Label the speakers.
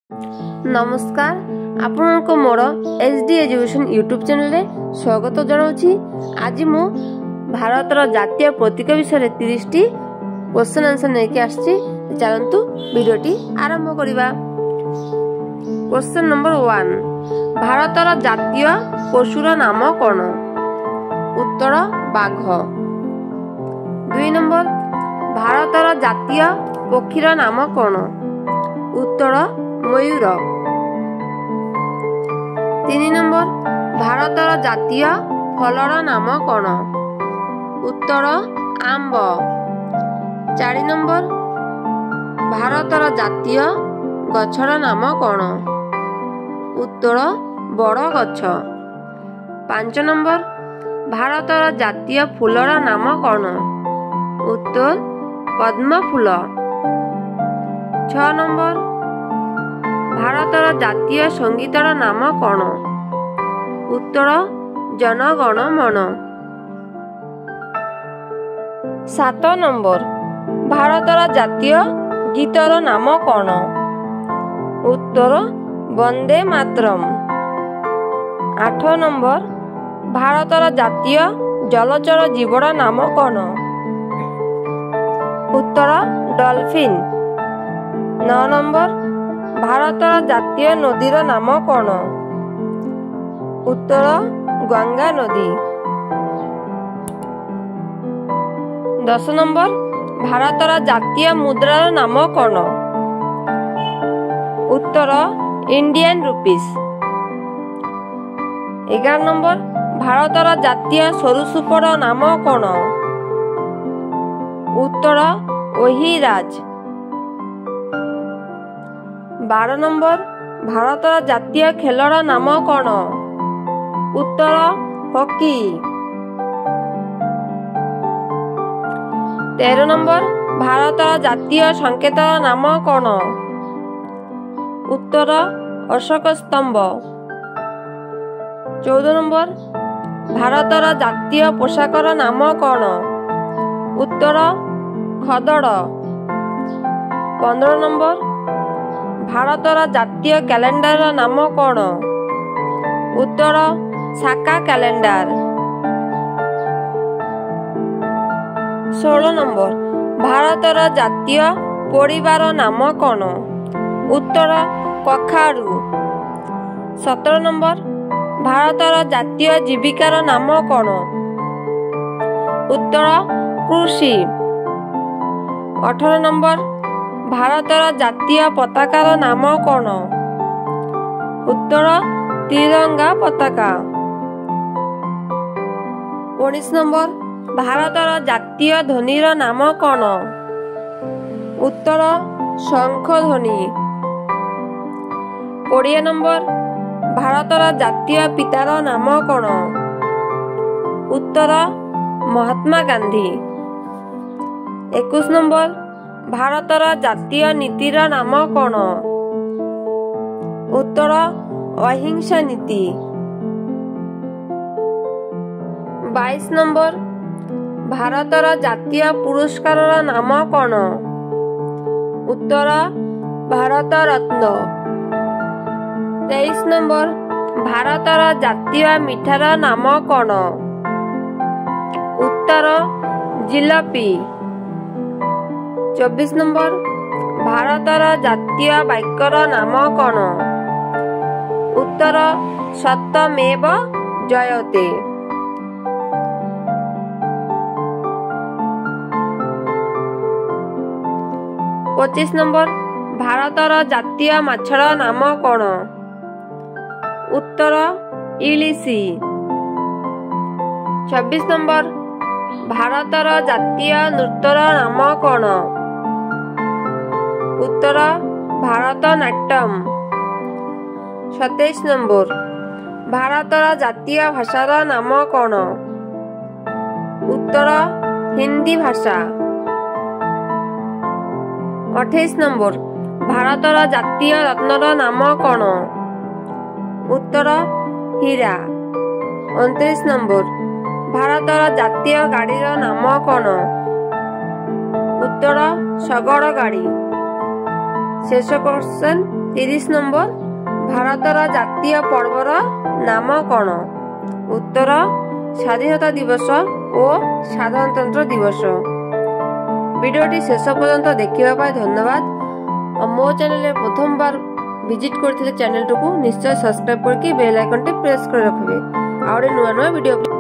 Speaker 1: नमस्कार आपनको मोर HD education YouTube channel रे स्वागत जनाऊँगी। आज मु भारतर जातीय प्रतीक विषय 30 टी क्वेश्चन आंसर लेके आछि। चलंतु वीडियोटी आरंभ करिबा। क्वेश्चन नंबर 1, भारतर जातीय पशुर नाम कोन? उत्तर बाघ। 2 नंबर, भारतर जातीय पक्षीर नाम कोन? उत्तर मयूर। 3 नंबर, भारतर जातीय फलर नाम कोन? उत्तर आंब। 4 नंबर, भारतर जातीय गछर नाम कोन? उत्तर बड़ गछ। 5 नंबर, भारतर जातीय फूलर नाम कोन? उत्तर पद्म फूल। 6 नंबर, भारतर जातीय संगीतर नाम कोन? उत्तर जन गण मन। 7 नंबर, भारतर जातीय गीतर नाम कोन? उत्तर वंदे मातरम। 8 नंबर, भारतर जातीय जलचर जीवर नाम कोन? उत्तर डॉल्फिन। 9 नंबर, भारतर जातीय नदीर नाम कोन? उत्तर गंगा नदी। 10 नंबर, भारतर जातीय मुद्रार नाम कोन? उत्तर इंडियन रुपीस। 11 नंबर, भारतर जातीय सरुसुपर नाम कोन? उत्तर ओहिराज। 12 नंबर, भारतर जातीय खेलर नाम कोन? उत्तर हॉकी। 13 नंबर, भारतर जातीय संकेतर नाम कोन? उत्तर अशोक स्तंभ। 14 नंबर, भारतर जातीय पोशाकर नाम कोन? उत्तर खदड़। 15 नंबर, भारतर जातीय कैलेंडर नाम कोन? उत्तर साका कैलेंडर। 16 नंबर, भारतर जातीय परिवार नाम कोन? उत्तर कखाड़ू। 17 नंबर, भारतर जातीय जीविकार नाम कोन? उत्तर कृषि। 18 नंबर, भारतर जातीय पताकार नाम कोन? उत्तर तिरंगा पताका। 19 नंबर, भारतर जातीय ध्वनिर नाम कोन? उत्तर शंख ध्वनि। 20 नंबर, भारतर जातीय पितार नाम कोन? उत्तर महात्मा गांधी। 21 नंबर, भारतर जातीय नीतिर नाम कोन? उत्तर अहिंसा नीति। 22 नंबर, भारतर जातीय पुरस्कार नाम कोन? उत्तर भारत रत्न। 23 नंबर, भारतर जातीय मिठार नाम कोन? उत्तर जिलापी। 24 नंबर, भारतर जातीय वाक्यर नाम कोन? उत्तर सत्यमेव जयते। 25 नंबर, भारतर जातीय माछर नाम कोन? उत्तर इलिशी। 26 नंबर, भारतर जातीय नृत्यर नाम कोन? उत्तर भारतनाट्यम। 27 नंबर, भारतर जातीय भाषार नाम कोन? उत्तर हिंदी भाषा। 28 नंबर, भारतर जातीय रत्नर नाम कोन? उत्तर हीरा। 29 नंबर, भारतर जातीय गाड़ीर नाम कोन? उत्तर शगड़ गाड़ी। शेष क्वेश्चन 30 नंबर भारतर जातीय पर्वर नाम कौन? उत्तर स्वाधीनता दिवस और साधारणतंत्र दिवस। वीडियोटी शेष पर्यंत देखा धन्यवाद। मो चैनल प्रथम बार विजिट करथिले चैनल को निश्चय सब्सक्राइब करके बेल आइकन टी प्रेस कर रखिए। आउरे नुआ नुआ वीडियो